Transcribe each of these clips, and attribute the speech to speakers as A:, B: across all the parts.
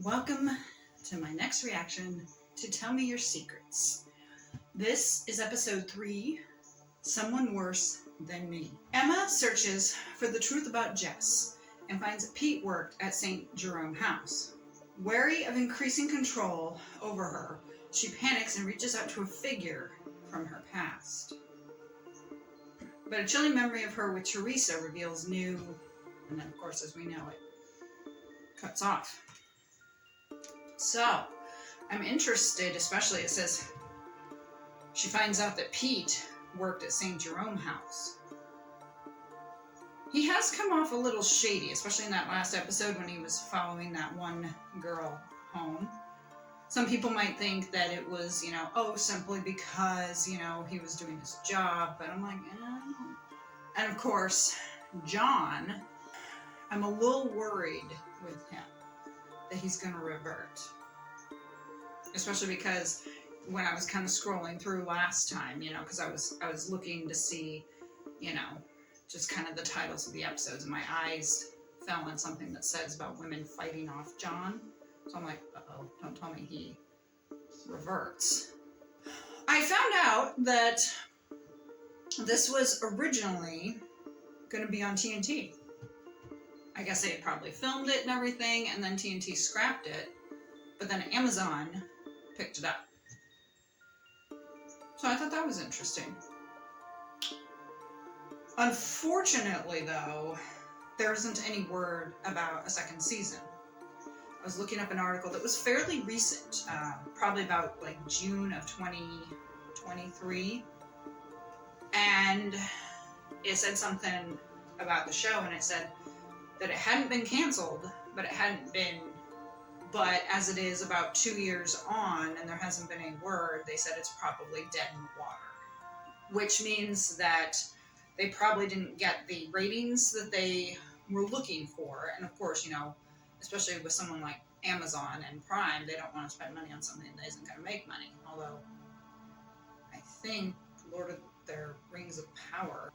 A: Welcome to my next reaction to Tell Me Your Secrets. This is episode 3, Someone Worse Than Me. Emma searches for the truth about Jess and finds that Pete worked at St. Jerome House. Wary of increasing control over her, she panics and reaches out to a figure from her past. But a chilling memory of her with Teresa reveals new, and then of course as we know it, cuts off. So, I'm interested, especially it says she finds out that Pete worked at St. Jerome House. He has come off a little shady, especially in that last episode when he was following that one girl home. Some people might think that it was, simply because, he was doing his job, but I'm like, And of course, John, I'm a little worried with him that he's going to revert. Especially because when I was kind of scrolling through last time, because I was looking to see, just kind of the titles of the episodes, and my eyes fell on something that says about women fighting off John. So I'm like, uh-oh, don't tell me he reverts. I found out that this was originally going to be on TNT. I guess they had probably filmed it and everything, and then TNT scrapped it, but then Amazon picked it up. So I thought that was interesting. Unfortunately, though, there isn't any word about a second season. I was looking up an article that was fairly recent, probably about June of 2023, and it said something about the show, and it said that it hadn't been canceled, but as it is about 2 years on and there hasn't been any word, they said it's probably dead in the water. Which means that they probably didn't get the ratings that they were looking for. And of course, especially with someone like Amazon and Prime, they don't want to spend money on something that isn't going to make money. Although, I think Lord of the Rings of Power.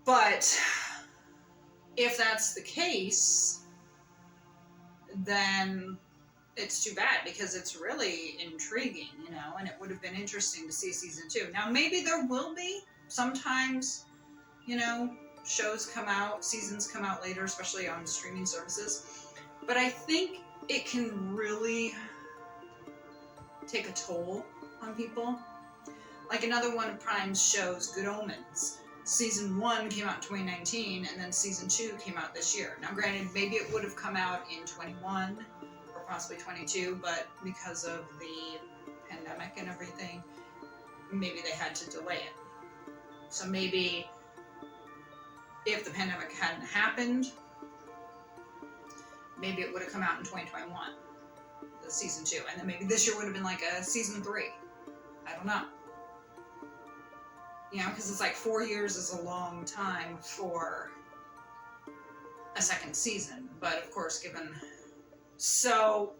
A: But if that's the case, then it's too bad, because it's really intriguing, and it would have been interesting to see season 2. Now, maybe there will be. Sometimes, shows come out, seasons come out later, especially on streaming services. But I think it can really take a toll on people. Like another one of Prime's shows, Good Omens. Season 1 came out in 2019, and then season 2 came out this year. Now, granted, maybe it would have come out in 21 or possibly 22, but because of the pandemic and everything, maybe they had to delay it. So maybe if the pandemic hadn't happened, maybe it would have come out in 2021, the season 2, and then maybe this year would have been like a season 3. I don't know. Because it's 4 years is a long time for a second season. But of course, So,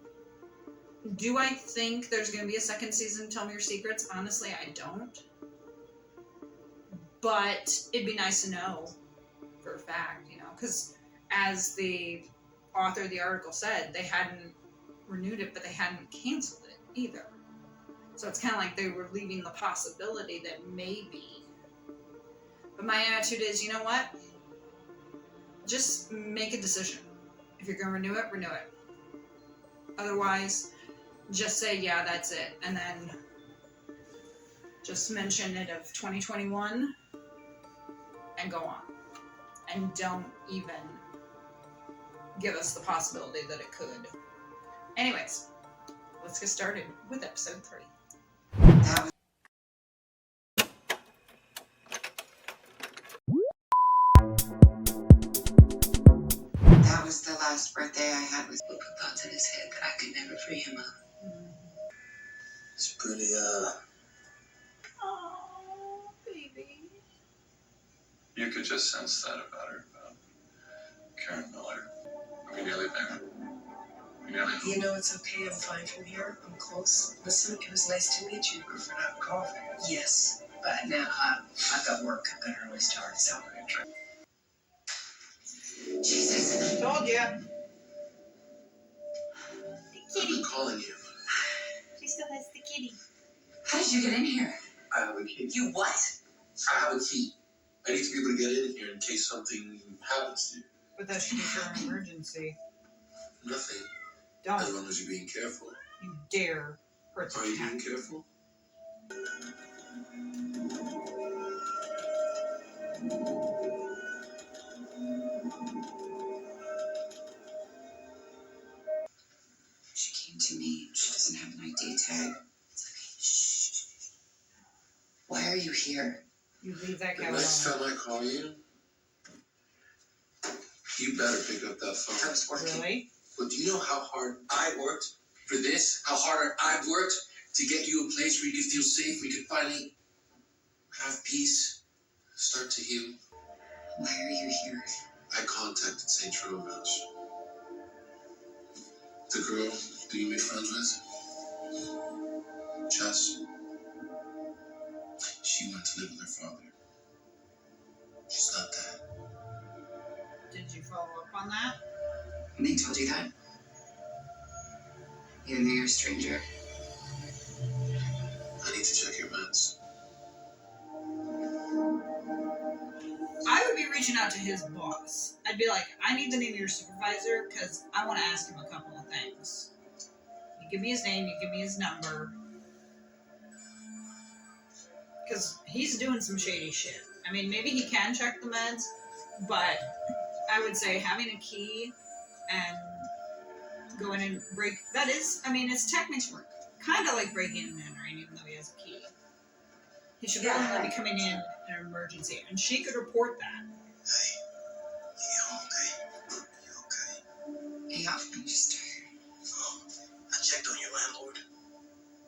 A: do I think there's going to be a second season, Tell Me Your Secrets? Honestly, I don't. But it'd be nice to know for a fact, because as the author of the article said, they hadn't renewed it, but they hadn't canceled it either. So it's kind of like they were leaving the possibility that maybe. But my attitude is, you know what? Just make a decision. If you're going to renew it, renew it. Otherwise, just say, yeah, that's it. And then just mention it of 2021 and go on. And don't even give us the possibility that it could. Anyways, let's get started with episode 3.
B: That was the last birthday I had with put thoughts in his head that I could never free him of.
C: It's pretty,
A: Oh, baby.
C: You could just sense that about her, about Karen Miller. Are we nearly there?
B: It's okay. I'm fine from here. I'm close. Listen, it was nice to meet you.
C: Good for that coffee.
B: Yes, but now I've got work. I've got an early start, so. Jesus.
A: Told you.
B: Kitty.
D: been calling you.
E: She still has the kitty.
B: How did you get in here?
D: I have a key.
B: You what?
D: I have a key. I need to be able to get in here in case something happens to you.
A: But that should be for an emergency.
D: Nothing. As
A: Don't
D: long as you're being careful.
A: you dare hurt
D: Are
A: the
D: you
A: cat.
D: being careful?
B: She came to me. She doesn't have an ID tag. It's okay. Shh. Why are you here?
A: You leave that
D: The
A: cat
D: next
A: alone.
D: time I call you, you better pick up that
B: I
D: phone.
B: was working.
A: Really?
D: But do you know how hard I worked for this? How hard I've worked to get you a place where you can feel safe, where you can finally have peace, start to heal?
B: Why are you here?
D: I contacted St. Jerome House. The girl that you made friends with, Jess, she went to live with her father. She's not dead.
A: Did you follow up on that?
B: And they told you that? Even though you're a stranger?
D: I need to check your meds.
A: I would be reaching out to his boss. I'd be like, I need the name of your supervisor because I want to ask him a couple of things. You give me his name, you give me his number. Because he's doing some shady shit. I mean, maybe he can check the meds, but I would say having a key and going and break, that is, I mean, it's technically kind of like breaking and entering, even though he has a key. He should only be coming in an emergency, and she could report that.
D: Hey, you okay? You okay?
B: Yeah, I'm just tired.
D: I checked on your landlord.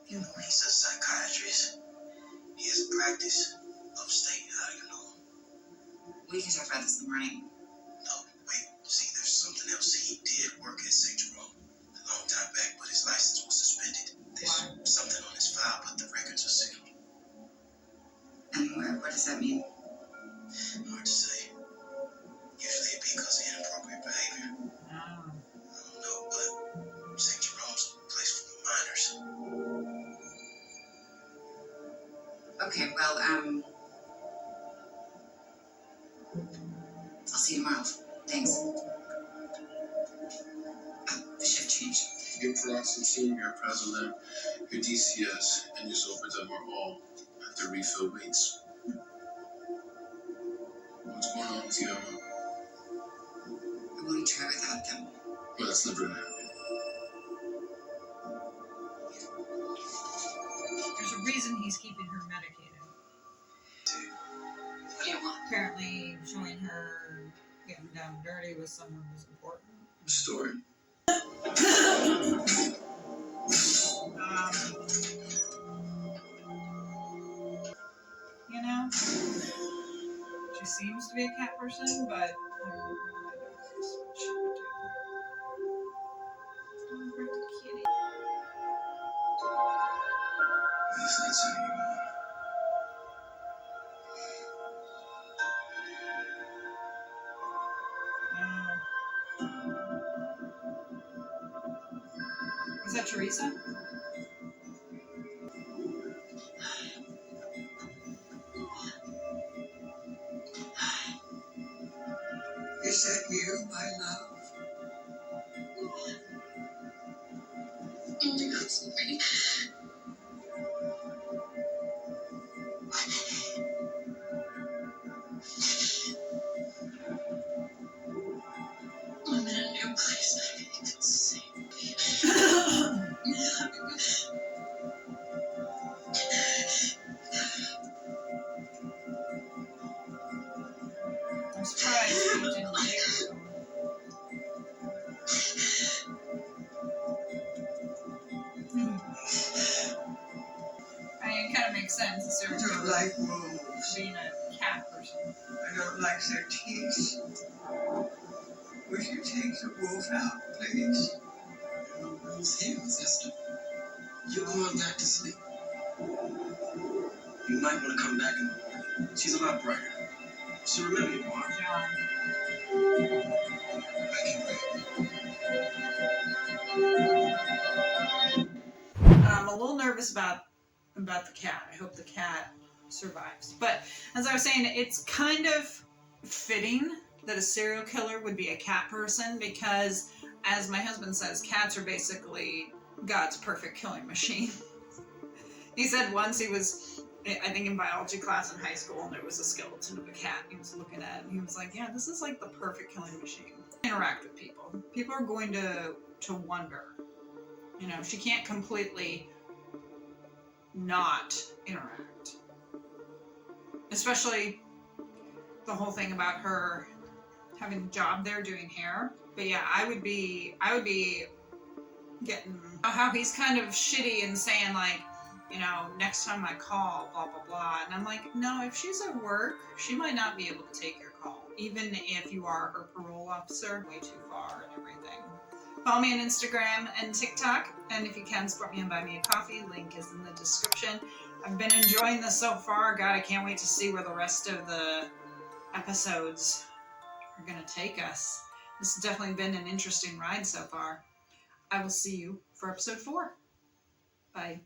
B: You know,
D: He's a psychiatrist. He has a practice upstate. How do you know?
B: we can talk about this in the morning.
D: No, wait. See, there's something else. He did work at St. Jerome a long time back, but his license was suspended. There's something on his file, but the records are sealed.
B: And what does that mean?
D: Hard to say. Usually it'd be because of inappropriate behavior.
A: Oh.
D: I don't know, but St. Jerome's a place full of minors.
B: Okay, well, I'll see you tomorrow. Thanks. The shift changed.
D: Your paroxetine, your Prazolam, your DCS, and your Zolpidem are all at the refill weights. What's going on with you, Emma?
B: I want to try without them.
D: Well, that's never gonna happen.
A: There's a reason he's keeping her medicated.
B: What do you want?
A: Apparently, showing her getting down and dirty with someone who's important.
D: Story.
A: You know, she seems to be a cat person, but I don't know what she would do. Don't break the kitty.
D: At least that's how you want.
A: Is that Teresa?
B: Is that you, my love? I'm sorry. I'm in a new place. It's safe.
A: I'm surprised you didn't take her. I mean, it kind of makes sense. It's
F: I don't like wolves.
A: being a cat person.
F: I don't like their teeth. Would you take the wolf out, please?
D: No rules here, sister. You're going back to sleep. You might want to come back in the morning. She's a lot brighter. She'll remember you, Mark.
A: John.
D: I can't wait.
A: nervous about the cat. I hope the cat survives. But as I was saying, it's kind of fitting that a serial killer would be a cat person because, as my husband says, cats are basically God's perfect killing machine. He said once he was, I think in biology class in high school, and there was a skeleton of a cat he was looking at, and he was like, yeah, this is like the perfect killing machine. Interact with people. People are going to wonder. You know, she can't completely not interact. Especially the whole thing about her having a job there doing hair. But yeah, I would be getting how he's kind of shitty and saying like, you know, next time I call, blah, blah, blah. And I'm like, no, if she's at work, she might not be able to take your call. Even if you are her parole officer, way too far and everything. Follow me on Instagram and TikTok. And if you can, support me and buy me a coffee. Link is in the description. I've been enjoying this so far. God, I can't wait to see where the rest of the episodes are going to take us. This has definitely been an interesting ride so far. I will see you for episode 4. Bye.